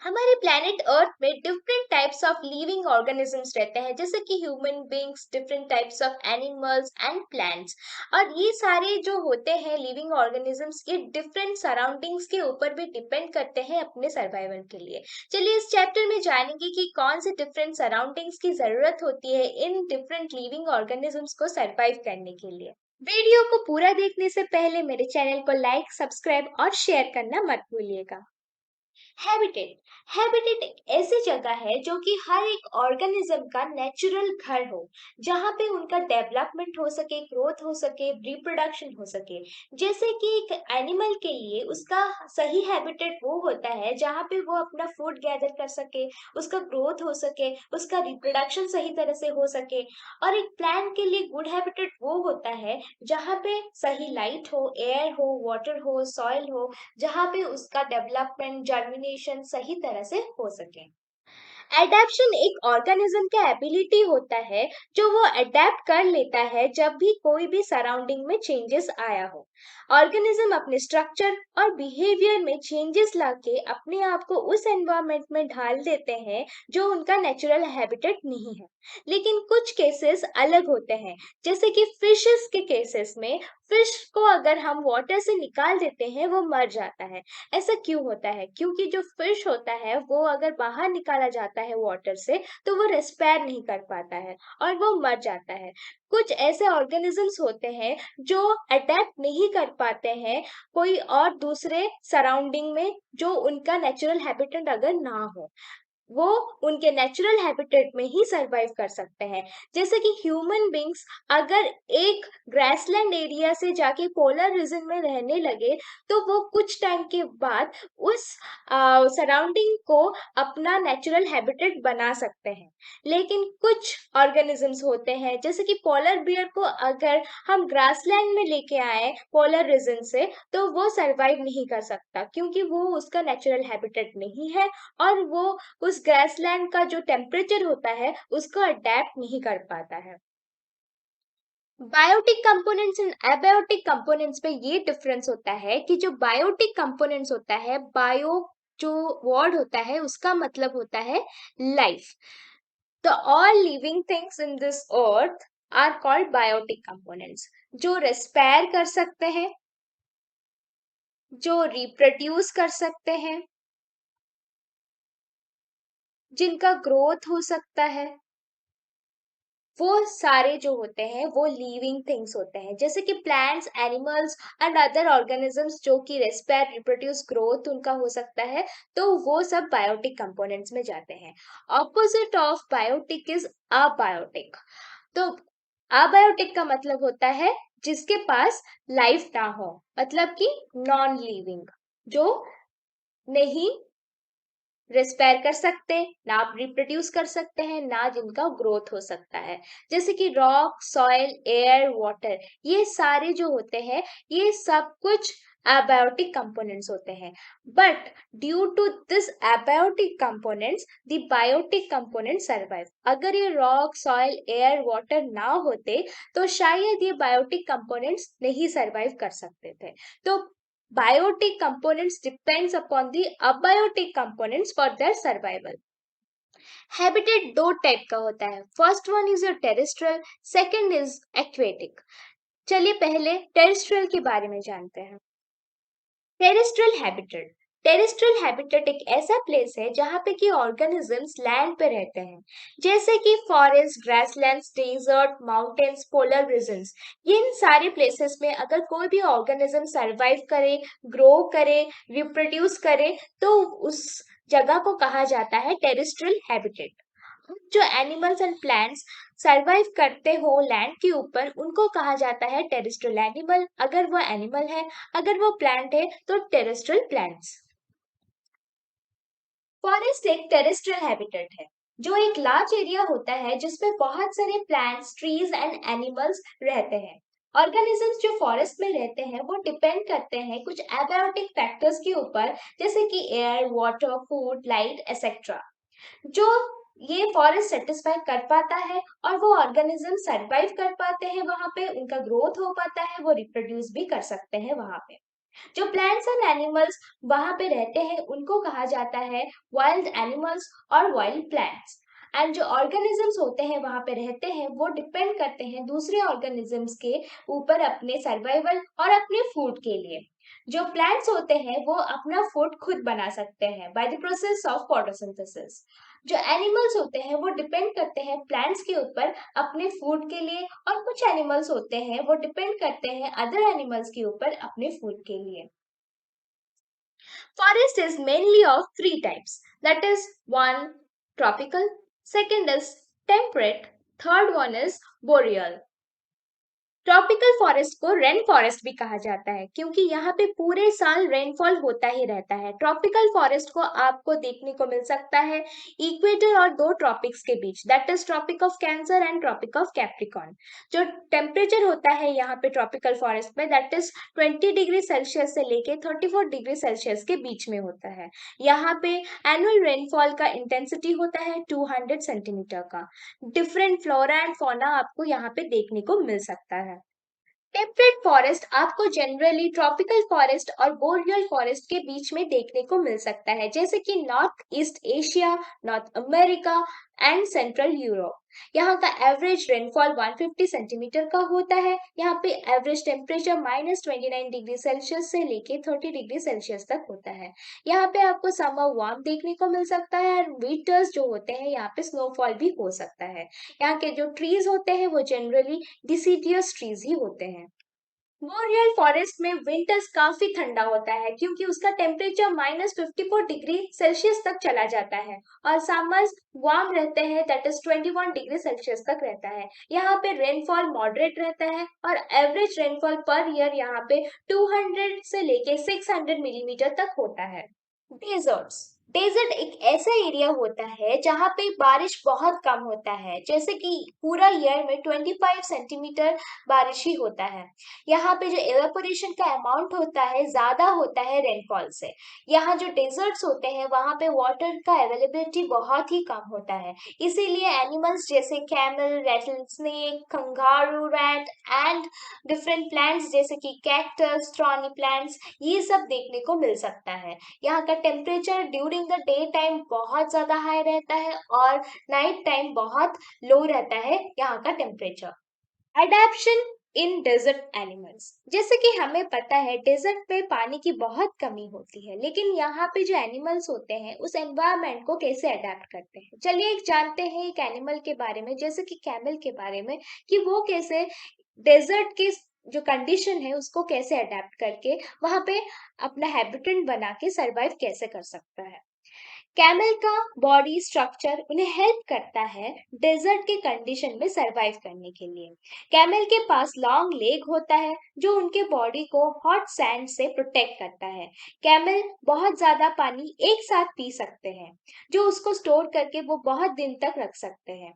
हमारे planet earth में different types of living organisms रहते हैं, जैसे कि human beings, different types of animals and plants. और ये सारे जो होते हैं लिविंग ऑर्गेनिजम्स, ये डिफरेंट सराउंडिंग्स के ऊपर भी डिपेंड करते हैं अपने सर्वाइवल के लिए। चलिए इस चैप्टर में जानेंगे कि कौन से डिफरेंट सराउंडिंग्स की जरूरत होती है इन डिफरेंट लिविंग ऑर्गेनिजम्स को सर्वाइव करने के लिए। वीडियो को पूरा देखने से पहले मेरे चैनल को लाइक, सब्सक्राइब और शेयर करना मत भूलिएगा। हैबिटेट हैबिटेट एक ऐसी जगह है जो कि हर एक ऑर्गेनिज्म का नेचुरल घर हो, जहाँ पे उनका डेवलपमेंट हो सके, ग्रोथ हो सके, रिप्रोडक्शन हो सके। जैसे कि एक एनिमल के लिए उसका सही हैबिटेट वो होता है जहाँ पे वो अपना फूड गैदर कर सके, उसका ग्रोथ हो सके, उसका रिप्रोडक्शन सही तरह से हो सके। और एक प्लांट के लिए गुड हैबिटेट वो होता है जहाँ पे सही लाइट हो, एयर हो, वाटर हो, सॉइल हो, जहाँ पे उसका डेवलपमेंट, जर्मिनेशन सही तरह से हो सके। एडेप्शन एक ऑर्गेनिज्म का एबिलिटी होता है जो वो अडेप्ट कर लेता है जब भी कोई भी सराउंडिंग में चेंजेस आया हो। ऑर्गेनिज्म अपने स्ट्रक्चर और बिहेवियर में चेंजेस लाके अपने आप को उस एनवायरनमेंट में ढाल देते हैं जो उनका नेचुरल हैबिटेट नहीं है। लेकिन कुछ केसेस अलग होते हैं, जैसे कि फिशेस के केसेस में फिश को अगर हम वाटर से निकाल देते हैं वो मर जाता है। ऐसा क्यों होता है? क्योंकि जो फिश होता है वो अगर बाहर निकाला जाता है वाटर से तो वो रेस्पायर नहीं कर पाता है और वो मर जाता है। कुछ ऐसे ऑर्गेनिजम्स होते हैं जो अडेप्ट नहीं कर पाते हैं कोई और दूसरे सराउंडिंग में, जो उनका नेचुरल हैबिटेट अगर ना हो, वो उनके नेचुरल हैबिटेट में ही सरवाइव कर सकते हैं। जैसे कि ह्यूमन बींग्स अगर एक ग्रासलैंड एरिया से जाके पोलर रीजन में रहने लगे तो वो कुछ टाइम के बाद उस सराउंडिंग को अपना नेचुरल हैबिटेट बना सकते हैं। लेकिन कुछ ऑर्गेनिजम्स होते हैं, जैसे कि पोलर बियर को अगर हम ग्रासलैंड में लेके आए पोलर रीजन से, तो वो सरवाइव नहीं कर सकता क्योंकि वो उसका नेचुरल हैबिटेट नहीं है और वो उस ग्रासलैंड का जो टेम्परेचर होता है उसको अडेप्ट नहीं कर पाता है। Biotic components and abiotic components में ये डिफरेंस होता है कि जो बायोटिक कंपोनेंट्स होता है, बायो जो वर्ड होता है उसका मतलब होता है life. The all living things in this earth are called biotic components, जो रेस्पायर कर सकते हैं, जो रिप्रोड्यूस कर सकते हैं, जिनका ग्रोथ हो सकता है, वो सारे जो होते हैं वो लिविंग थिंग्स होते हैं। जैसे कि plants, animals and other organisms जो कि रेस्पायर, रिप्रोड्यूस, ग्रोथ उनका हो सकता है, तो वो सब बायोटिक कंपोनेंट्स में जाते हैं। Opposite of biotic is abiotic. तो अबायोटिक का मतलब होता है जिसके पास लाइफ ना हो, मतलब कि नॉन लिविंग, जो नहीं रेस्पायर कर सकते, ना रिप्रोड्यूस कर सकते हैं, ना जिनका ग्रोथ हो सकता है। जैसे कि रॉक, सॉइल, एयर, वाटर, ये सारे जो होते हैं ये सब कुछ एबायोटिक कंपोनेंट्स होते हैं। But due to this abiotic components the biotic component survive. अगर ये रॉक, सॉइल, एयर, वाटर ना होते तो शायद ये बायोटिक कंपोनेंट्स नहीं सर्वाइव कर सकते थे। तो biotic components depends upon the abiotic components for their survival. Habitat दो टाइप का होता है। First one is your terrestrial, second is aquatic. चलिए पहले टेरेस्ट्रियल के बारे में जानते हैं। टेरेस्ट्रियल हैबिटेट टेरेस्ट्रियल हैबिटेट एक ऐसा प्लेस है जहाँ पे कि ऑर्गेनिजम्स लैंड पे रहते हैं, जैसे कि forest, grasslands, desert, mountains, polar regions. इन सारे प्लेसेस में अगर कोई भी ऑर्गेनिज्म सरवाइव करे, ग्रो करे, रिप्रोड्यूस करे, तो उस जगह को कहा जाता है टेरेस्ट्रियल हैबिटेट। जो एनिमल्स एंड प्लांट्स सरवाइव करते हो लैंड के ऊपर उनको कहा जाता है टेरेस्ट्रियल एनिमल, अगर वो एनिमल है, अगर वो प्लांट है तो टेरेस्ट्रियल प्लांट्स। फॉरेस्ट एक टेरेस्ट्रियल हैबिटेट है, जो एक लार्ज एरिया होता है जिसमें बहुत सारे प्लांट्स, ट्रीज एंड एनिमल्स रहते हैं। ऑर्गेनिजम्स जो फॉरेस्ट में रहते हैं वो डिपेंड करते हैं कुछ एबायोटिक फैक्टर्स के ऊपर, जैसे कि air, water, food, light etcetera, जो ये फॉरेस्ट सेटिस्फाई कर पाता है और वो ऑर्गेनिज्म सरवाइव कर पाते हैं वहां पे, उनका ग्रोथ हो पाता है, वो रिप्रोड्यूस भी कर सकते हैं वहां पे। जो प्लांट्स एंड एनिमल्स वहां पे रहते हैं उनको कहा जाता है वाइल्ड एनिमल्स और वाइल्ड प्लांट्स। एंड जो ऑर्गेनिजम्स होते हैं वहां पे रहते हैं वो डिपेंड करते हैं दूसरे ऑर्गेनिजम्स के ऊपर अपने सर्वाइवल और अपने फूड के लिए। जो प्लांट्स होते हैं वो अपना फूड खुद बना सकते हैं by the process of photosynthesis. जो एनिमल्स होते हैं वो डिपेंड करते हैं प्लांट्स के ऊपर अपने फूड के लिए, और कुछ एनिमल्स होते हैं वो डिपेंड करते हैं अदर एनिमल्स के ऊपर अपने फूड के लिए। Forest is mainly of three types. That is one tropical, second is temperate, third one is boreal. Tropical forest को रेन फॉरेस्ट भी कहा जाता है क्योंकि यहाँ पे पूरे साल रेनफॉल होता ही रहता है। ट्रॉपिकल फॉरेस्ट को आपको देखने को मिल सकता है इक्वेटर और दो ट्रॉपिक्स के बीच, that is tropic of Cancer and tropic of Capricorn. जो टेम्परेचर होता है यहाँ पे ट्रॉपिकल फॉरेस्ट में दैट इज 20 डिग्री सेल्सियस से लेके 34 डिग्री सेल्सियस के बीच में होता है। यहाँ पे एनुअल रेनफॉल का इंटेंसिटी होता है 200 सेंटीमीटर का। डिफरेंट फ्लोरा एंड फौना आपको यहाँ पे देखने को मिल सकता है। टेम्परेट फॉरेस्ट आपको जनरली ट्रॉपिकल फॉरेस्ट और बोरियल फॉरेस्ट के बीच में देखने को मिल सकता है, जैसे कि north east Asia, north America and central Europe. यहाँ का एवरेज रेनफॉल 150 सेंटीमीटर का होता है। यहाँ पे एवरेज टेम्परेचर -29 डिग्री सेल्सियस से लेके 30 डिग्री सेल्सियस तक होता है। यहाँ पे आपको समर वार्म देखने को मिल सकता है और विंटर्स जो होते हैं यहाँ पे स्नोफॉल भी हो सकता है। यहाँ के जो ट्रीज होते हैं वो जनरली डिसीडियस ट्रीज ही होते हैं। बोरियल फॉरेस्ट में विंटर्स काफी ठंडा होता है क्योंकि उसका टेम्परेचर -54 डिग्री सेल्सियस तक चला जाता है, और समर्स वार्म रहते हैं दैट इज 21 डिग्री सेल्सियस तक रहता है। यहाँ पे रेनफॉल मॉडरेट रहता है और एवरेज रेनफॉल पर ईयर यहाँ पे 200 से लेके 600 मिलीमीटर तक होता है। डेजर्ट्स, डेजर्ट एक ऐसा एरिया होता है जहाँ पे बारिश बहुत कम होता है, जैसे कि पूरा ईयर में 25 सेंटीमीटर बारिश ही होता है। यहाँ पे जो एवेपोरेशन का अमाउंट होता है ज्यादा होता है रेनफॉल से। यहाँ जो डेजर्ट्स होते हैं वहाँ पे वाटर का अवेलेबिलिटी बहुत ही कम होता है, इसीलिए एनिमल्स जैसे camel, rattle snake, kangaroo rat and different plants जैसे कि कैक्टस, थ्रॉनी प्लांट्स, ये सब देखने को मिल सकता है। यहाँ का temperature during the day time बहुत ज्यादा हाई रहता है और नाइट टाइम बहुत लो रहता है यहाँ का temperature. Adaptation in desert animals, जैसे कि हमें पता है डेजर्ट पे पानी की बहुत कमी होती है, लेकिन यहाँ पे जो एनिमल्स होते हैं उस एनवायरनमेंट को कैसे अडेप्ट करते हैं। चलिए एक जानते हैं एक एनिमल के बारे में, जैसे कि कैमल के बारे में, कि वो कैसे डेजर्ट के जो कंडीशन है उसको कैसे अडेप्ट करके वहां पे अपना हैबिटेट बना के सरवाइव कैसे कर सकता है। कैमल का बॉडी स्ट्रक्चर उन्हें हेल्प करता है डेजर्ट के कंडीशन में सरवाइव करने के लिए। कैमल के पास लॉन्ग लेग होता है जो उनके बॉडी को हॉट सैंड से प्रोटेक्ट करता है। कैमल बहुत ज्यादा पानी एक साथ पी सकते हैं जो उसको स्टोर करके वो बहुत दिन तक रख सकते हैं।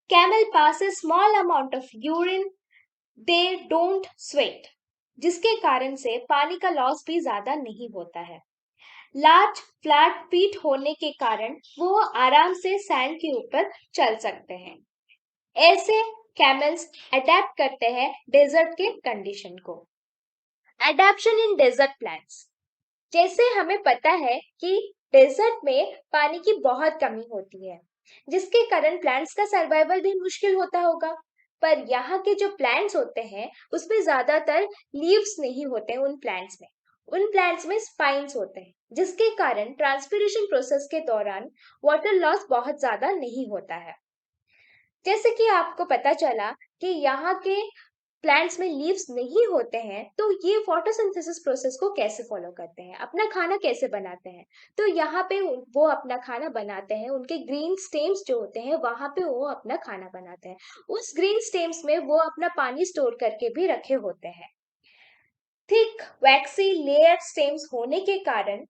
Camel pass A small amount of urine, they don't sweat, जिसके कारण से पानी का लॉस भी ज्यादा नहीं होता है। लार्ज फ्लैट फीट होने के कारण वो आराम से सैंड के ऊपर चल सकते हैं। ऐसे कैमल्स अडेप्ट करते हैं डेजर्ट के कंडीशन को। एडेप्शन इन डेजर्ट प्लांट्स, जैसे हमें पता है कि डेजर्ट में पानी की बहुत कमी होती है जिसके कारण प्लांट्स का सर्वाइवल भी मुश्किल होता होगा। पर यहाँ के जो प्लांट्स होते हैं उसमें ज्यादातर लीव्स नहीं होते हैं। उन प्लांट्स में स्पाइन्स होते हैं जिसके कारण ट्रांसपिरेशन प्रोसेस के दौरान वाटर लॉस बहुत ज्यादा नहीं होता है। जैसे कि आपको पता चला कि यहाँ के प्लांट्स में लीव्स नहीं होते हैं, तो ये फोटोसिंथेसिस प्रोसेस को कैसे फॉलो करते हैं, अपना खाना कैसे बनाते हैं। तो यहाँ पे वो अपना खाना बनाते हैं, उनके ग्रीन स्टेम्स जो होते हैं वहां पे वो अपना खाना बनाते हैं। उस ग्रीन स्टेम्स में वो अपना पानी स्टोर करके भी रखे होते हैं। थिक वैक्सी लेयर स्टेम्स होने के कारण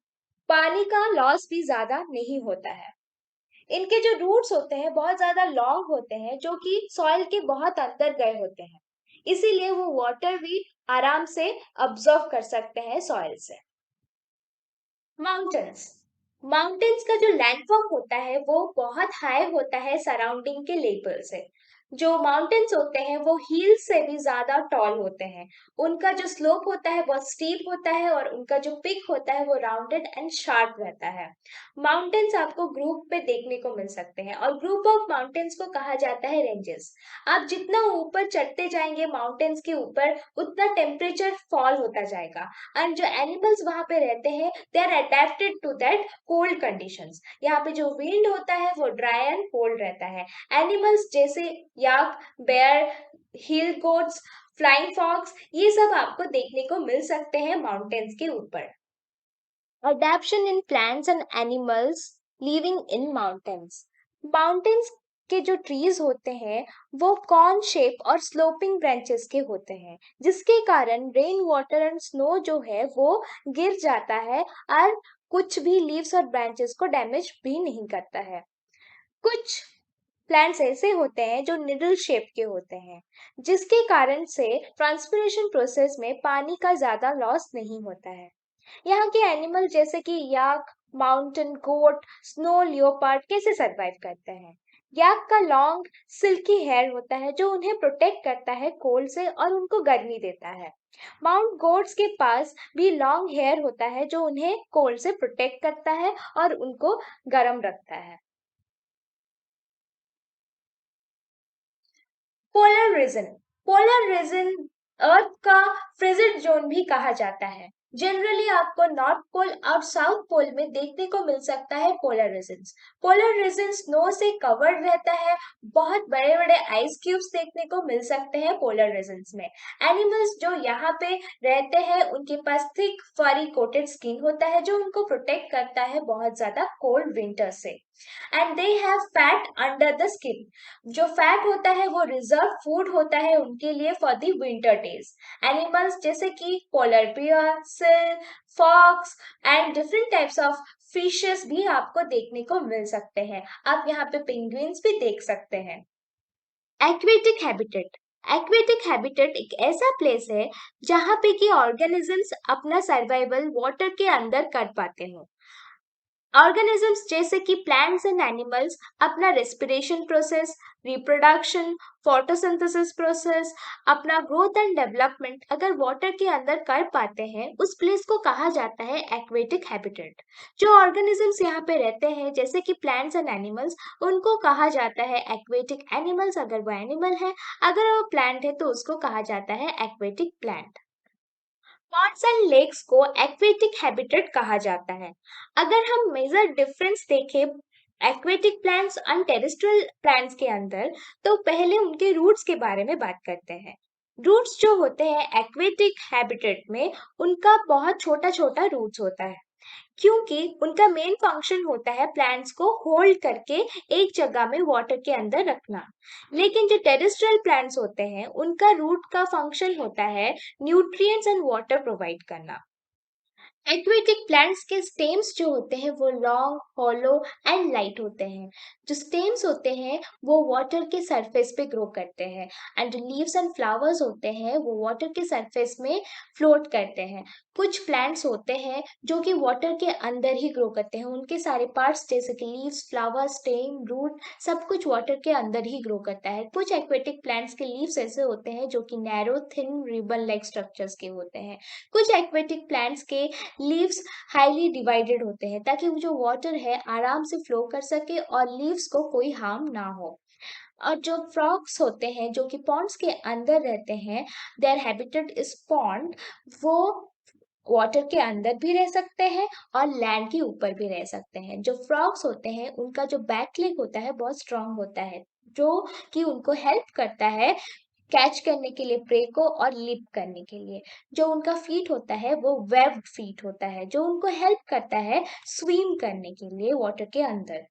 पानी का लॉस भी ज्यादा नहीं होता है। इनके जो रूट्स होते हैं बहुत ज्यादा लॉन्ग होते हैं जो कि सॉइल के बहुत अंदर गए होते हैं, इसीलिए वो वाटर भी आराम से अब्जॉर्व कर सकते हैं सॉइल से। माउंटेन्स, माउंटेन्स का जो लैंडफॉर्म होता है वो बहुत हाई होता है सराउंडिंग के लेवल से। जो माउंटेन्स होते हैं वो हिल से भी ज्यादा टॉल होते हैं। उनका जो स्लोप होता है बहुत स्टीप होता है और उनका जो पिक होता है वो राउंडेड एंड शार्प रहता है। माउंटेन्स आपको ग्रुप पे देखने को मिल सकते हैं और ग्रुप ऑफ माउंटेन्स को कहा जाता है रेंजेस। आप जितना ऊपर चढ़ते जाएंगे माउंटेन्स के ऊपर उतना टेम्परेचर फॉल होता जाएगा। एंड जो एनिमल्स वहां पे रहते हैं they are adapted to that cold conditions. यहाँ पे जो विंड होता है वो ड्राई एंड कोल्ड रहता है। एनिमल्स जैसे याक, बेयर, हिल गोट्स, फ्लाइंग फॉक्स, ये सब आपको देखने को मिल सकते हैं माउंटेन्स के ऊपर। Adaptation in plants and animals living in mountains. Mountains के जो ट्रीज होते हैं वो कॉर्न शेप और स्लोपिंग ब्रांचेस के होते हैं, जिसके कारण रेन वाटर एंड स्नो जो है वो गिर जाता है और कुछ भी लीव्स और ब्रांचेस को डैमेज भी नहीं करता है। कुछ प्लांट्स ऐसे होते हैं जो निडल शेप के होते हैं, जिसके कारण से ट्रांसपिरेशन प्रोसेस में पानी का ज्यादा लॉस नहीं होता है। यहाँ के एनिमल जैसे कि याक, माउंटेन गोट, स्नो लियोपार्ड कैसे सरवाइव करते हैं? याक का लॉन्ग सिल्की हेयर होता है जो उन्हें प्रोटेक्ट करता है कोल्ड से और उनको गर्मी देता है। माउंट गोट्स के पास भी लॉन्ग हेयर होता है जो उन्हें कोल्ड से प्रोटेक्ट करता है और उनको गर्म रखता है। Polar region. पोलर रीजन अर्थ का फ्रिजिड जोन भी कहा जाता है। जनरली आपको नॉर्थ पोल और साउथ पोल में देखने को मिल सकता है polar regions. Polar region snow से कवर्ड रहता है। बहुत बड़े बड़े आइस क्यूब्स देखने को मिल सकते हैं पोलर रीजन्स में। एनिमल्स जो यहाँ पे रहते हैं उनके पास थिक फरी कोटेड स्किन होता है जो उनको प्रोटेक्ट करता है बहुत ज्यादा कोल्ड विंटर से। And they have fat under the skin. जो फैट होता है वो रिजर्व फूड होता है उनके लिए for the winter days. Animals जैसे कि polar bear, seal, fox and different types of fishes भी आपको देखने को मिल सकते हैं। आप यहाँ पे पेंगुइन्स भी देख सकते हैं। Aquatic habitat. एक्वेटिक हैबिटेट एक ऐसा प्लेस है जहाँ पे कि ऑर्गेनिजम्स अपना सर्वाइवल वाटर के अंदर कर पाते हैं। ऑर्गेनिजम्स जैसे कि प्लांट्स एंड एनिमल्स अपना respiration process, reproduction, photosynthesis process, अपना ग्रोथ एंड डेवलपमेंट अगर वाटर के अंदर कर पाते हैं उस प्लेस को कहा जाता है एक्वेटिक हैबिटेट। जो ऑर्गेनिजम्स यहाँ पे रहते हैं जैसे कि प्लांट्स एंड एनिमल्स उनको कहा जाता है एक्वेटिक एनिमल्स अगर वो एनिमल है। अगर वो प्लांट है तो उसको कहा जाता है aquatic plant. Ponds and lakes को एक्वेटिक हैबिटेट कहा जाता है। अगर हम मेजर डिफरेंस देखें एक्वेटिक प्लांट्स और टेरेस्ट्रियल प्लांट्स के अंदर, तो पहले उनके रूट्स के बारे में बात करते हैं। रूट्स जो होते हैं एक्वेटिक हैबिटेट में उनका बहुत छोटा छोटा रूट्स होता है, क्योंकि उनका मेन फंक्शन होता है प्लांट्स को होल्ड करके एक जगह में वाटर के अंदर रखना। लेकिन जो टेरेस्ट्रियल प्लांट्स होते हैं उनका रूट का फंक्शन होता है न्यूट्रिएंट्स एंड वाटर प्रोवाइड करना। एक्वेटिक प्लांट्स के स्टेम्स जो होते हैं वो लॉन्ग, हॉलो एंड लाइट होते हैं। जो स्टेम्स होते हैं वो वाटर के सरफेस पे ग्रो करते हैं एंड जो लीव्स एंड फ्लावर्स होते हैं वो वाटर के सरफेस में फ्लोट करते हैं। कुछ प्लांट्स होते हैं जो कि वाटर के अंदर ही ग्रो करते हैं, उनके सारे पार्ट्स जैसे कि लीव्स, फ्लावर, स्टेम, रूट सब कुछ वाटर के अंदर ही ग्रो करता है। कुछ एक्वेटिक प्लांट्स के लीव्स ऐसे होते हैं जो कि narrow thin ribbon like structures के होते हैं। कुछ एक्वेटिक प्लांट्स के लीव्स हाईली डिवाइडेड होते हैं ताकि वो जो वाटर है आराम से फ्लो कर सके और लीव्स को कोई हार्म ना हो। और जो फ्रॉग्स होते हैं जो कि पॉन्ड्स के अंदर रहते हैं, देयर हैबिटेट इज पॉन्ड। वो वाटर के अंदर भी रह सकते हैं और लैंड के ऊपर भी रह सकते हैं। जो फ्रॉग्स होते हैं उनका जो बैक लेग होता है बहुत स्ट्रांग होता है, जो कि उनको हेल्प करता है कैच करने के लिए प्रे को और लिप करने के लिए। जो उनका फीट होता है वो वेब्ड फीट होता है जो उनको हेल्प करता है स्विम करने के लिए वाटर के अंदर।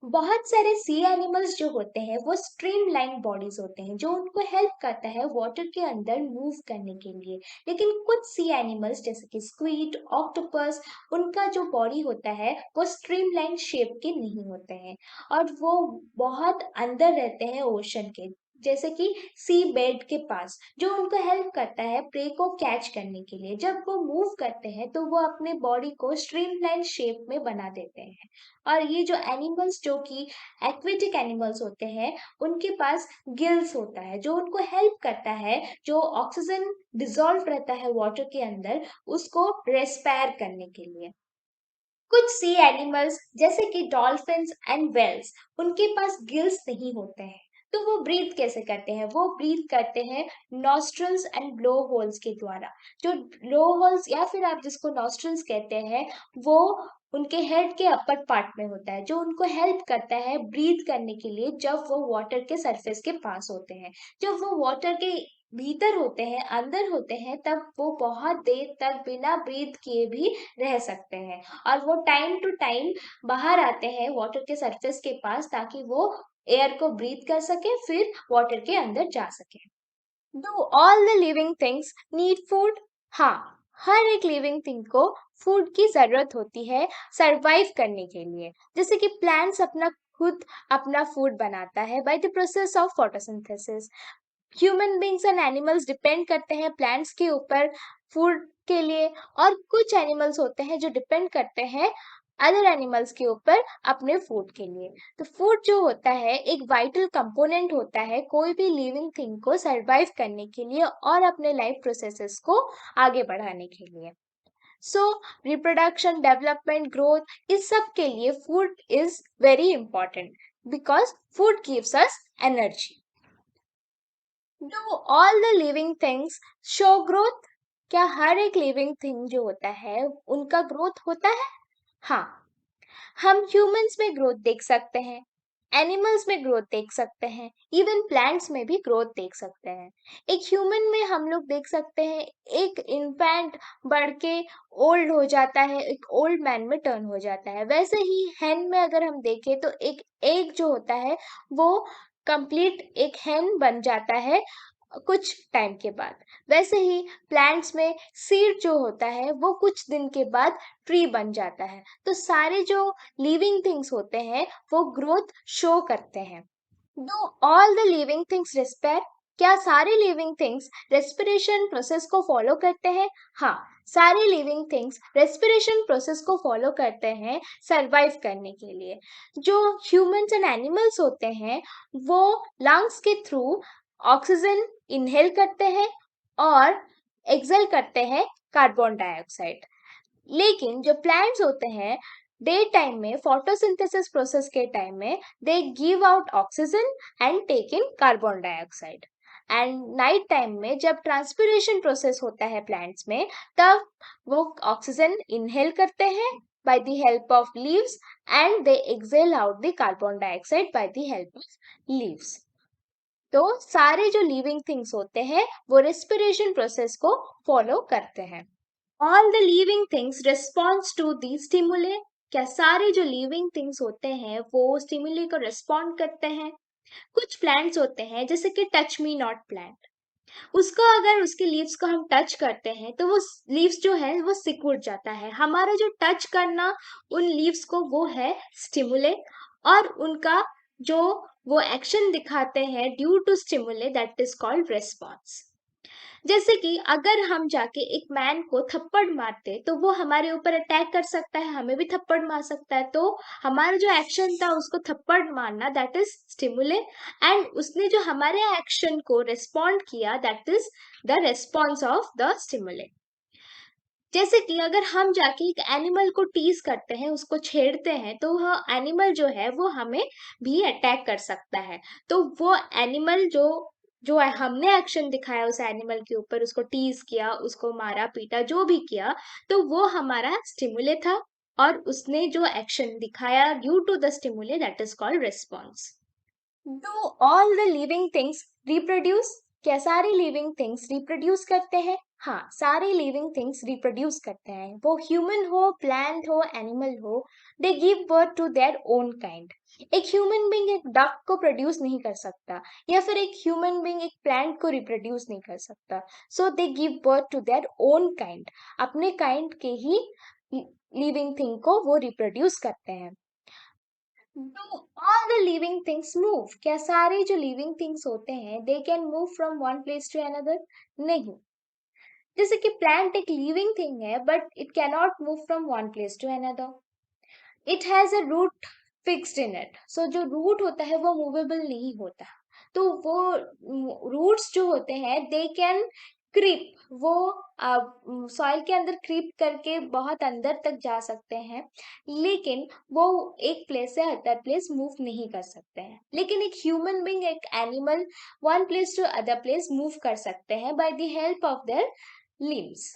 बहुत सारे सी एनिमल्स जो होते हैं वो स्ट्रीमलाइन बॉडीज होते हैं जो उनको हेल्प करता है वाटर के अंदर मूव करने के लिए। लेकिन कुछ सी एनिमल्स जैसे कि स्क्वीड, ऑक्टोपस, उनका जो बॉडी होता है वो स्ट्रीमलाइन शेप के नहीं होते हैं और वो बहुत अंदर रहते हैं ओशन के। जैसे कि सी बेड के पास, जो उनको हेल्प करता है प्रे को कैच करने के लिए। जब वो मूव करते हैं तो वो अपने बॉडी को स्ट्रीमलाइन शेप में बना देते हैं। और ये जो एनिमल्स, जो कि एक्वेटिक एनिमल्स होते हैं, उनके पास गिल्स होता है जो उनको हेल्प करता है, जो ऑक्सीजन डिजॉल्व रहता है वाटर के अंदर, उसको रेस्पायर करने के लिए। कुछ सी एनिमल्स जैसे कि डॉल्फिन्स एंड वेल्स, उनके पास गिल्स नहीं होते हैं, तो वो ब्रीथ कैसे करते हैं? वो ब्रीथ करते हैं नॉस्ट्रल्स एंड ब्लो होल्स के द्वारा। जो ब्लो होल्स या फिर आप जिसको नॉस्ट्रल्स कहते हैं, वो उनके हेड के अपर पार्ट में होता है, जो उनको हेल्प करता है ब्रीथ करने के लिए जब वो वाटर के सरफेस के पास होते हैं। जब वो वाटर के भीतर होते हैं, अंदर होते हैं, तब वो बहुत देर तक बिना ब्रीथ किए भी रह सकते हैं। और वो टाइम टू टाइम बाहर आते हैं वाटर के सरफेस के पास, ताकि वो एयर को ब्रीथ कर सके, फिर वाटर के अंदर जा सके। Do all the living things need food? हाँ, हर एक लिविंग थिंग को फूड की जरूरत होती है सरवाइव करने के लिए। जैसे कि प्लांट्स अपना खुद अपना फूड बनाता है by the process of photosynthesis. Human beings and animals depend करते हैं प्लांट्स के ऊपर फूड के लिए। और कुछ एनिमल्स होते हैं जो डिपेंड करते हैं अदर एनिमल्स के ऊपर अपने फूड के लिए। तो फूड जो होता है एक वाइटल कंपोनेंट होता है कोई भी लिविंग थिंग को सरवाइव करने के लिए और अपने लाइफ प्रोसेसेस को आगे बढ़ाने के लिए। सो रिप्रोडक्शन, डेवलपमेंट, ग्रोथ, इस सब के लिए food is very important, because food gives us energy. Do all the living things show growth? क्या हर एक लिविंग थिंग जो होता है उनका ग्रोथ होता है? हाँ, हम ह्यूमंस में ग्रोथ देख सकते हैं, एनिमल्स में ग्रोथ देख सकते हैं, इवन प्लांट्स में भी ग्रोथ देख सकते हैं। एक ह्यूमन में हम लोग देख सकते हैं एक इन्फेंट बढ़ के ओल्ड हो जाता है, एक ओल्ड मैन में टर्न हो जाता है। वैसे ही हेन में अगर हम देखें तो एक एग जो होता है वो कंप्लीट एक हेन बन जाता है कुछ टाइम के बाद। वैसे ही प्लांट्स में सीड जो होता है वो कुछ दिन के बाद ट्री बन जाता है। तो सारे जो लिविंग थिंग्स होते हैं वो ग्रोथ शो करते हैं। Do all the living things respire? क्या सारे लिविंग थिंग्स रेस्पिरेशन प्रोसेस को फॉलो करते हैं? हाँ, सारे लिविंग थिंग्स रेस्पिरेशन प्रोसेस को फॉलो करते हैं सरवाइव करने के लिए। जो ह्यूमंस एंड एनिमल्स होते हैं वो लंग्स के थ्रू ऑक्सीजन इनहेल करते हैं और एक्सेल करते हैं कार्बन डाइऑक्साइड। लेकिन जो प्लांट्स होते हैं डे टाइम में फोटोसिंथेसिस प्रोसेस के टाइम में they give out oxygen and take in carbon dioxide. And night time में जब ट्रांसपिरेशन प्रोसेस होता है प्लांट्स में, तब वो ऑक्सीजन इनहेल करते हैं by the help of leaves and they exhale out the carbon dioxide by the help of leaves। तो सारे जो लिविंग थिंग्स होते हैं वो रेस्पिरेशन प्रोसेस को फॉलो करते हैं। All the living things responds to the stimuli? क्या सारे जो लिविंग थिंग्स होते हैं वो स्टिमुले को रिस्पॉन्ड करते हैं? कुछ प्लांट्स होते हैं जैसे कि टच मी नॉट प्लांट, उसको अगर उसके लीव्स को हम टच करते हैं तो वो लीव्स जो है वो सिकुड़ जाता है। हमारा जो टच करना उन लीव्स को वो है स्टिमुले, और उनका जो वो एक्शन दिखाते हैं due to stimuli that is called response. जैसे कि अगर हम जाके एक मैन को थप्पड़ मारते तो वो हमारे ऊपर अटैक कर सकता है, हमें भी थप्पड़ मार सकता है। तो हमारा जो एक्शन था उसको थप्पड़ मारना दैट इज स्टिमुले, एंड उसने जो हमारे एक्शन को रिस्पॉन्ड किया that is the response of the stimuli. जैसे कि अगर हम जाके एक एनिमल को टीज करते हैं, उसको छेड़ते हैं, तो वह एनिमल जो है वो हमें भी अटैक कर सकता है। तो वो एनिमल जो जो हमने एक्शन दिखाया उस एनिमल के ऊपर, उसको टीज किया, उसको मारा पीटा, जो भी किया, तो वो हमारा स्टिमुले था। और उसने जो एक्शन दिखाया due to the stimuli that is called response. Do all the living things reproduce? क्या सारे लिविंग थिंग्स रिप्रोड्यूस करते हैं? हाँ, सारे लिविंग थिंग्स रिप्रोड्यूस करते हैं। वो ह्यूमन हो, प्लांट हो, एनिमल हो, they give birth to their own kind. एक ह्यूमन बीइंग एक डक को प्रोड्यूस नहीं कर सकता, या फिर एक ह्यूमन बीइंग एक प्लांट को रिप्रोड्यूस नहीं कर सकता। So they give birth to their own kind. अपने काइंड के ही लिविंग थिंग को वो रिप्रोड्यूस करते हैं। Do all the living things move? क्या सारे जो लिविंग थिंग्स होते हैं they can move from one place to another? नहीं। जैसे कि प्लांट एक लिविंग थिंग है but it cannot move from one place to another. It has a root fixed in it, so जो रूट होता है वो मूवेबल नहीं होता। तो वो रूट्स जो होते हैं दे कैन क्रीप, वो सॉइल के अंदर क्रीप करके बहुत अंदर तक जा सकते हैं, लेकिन वो एक प्लेस से अदर प्लेस मूव नहीं कर सकते हैं। लेकिन एक ह्यूमन बीइंग, एक animal one place to other place move कर सकते हैं by the help of their limbs.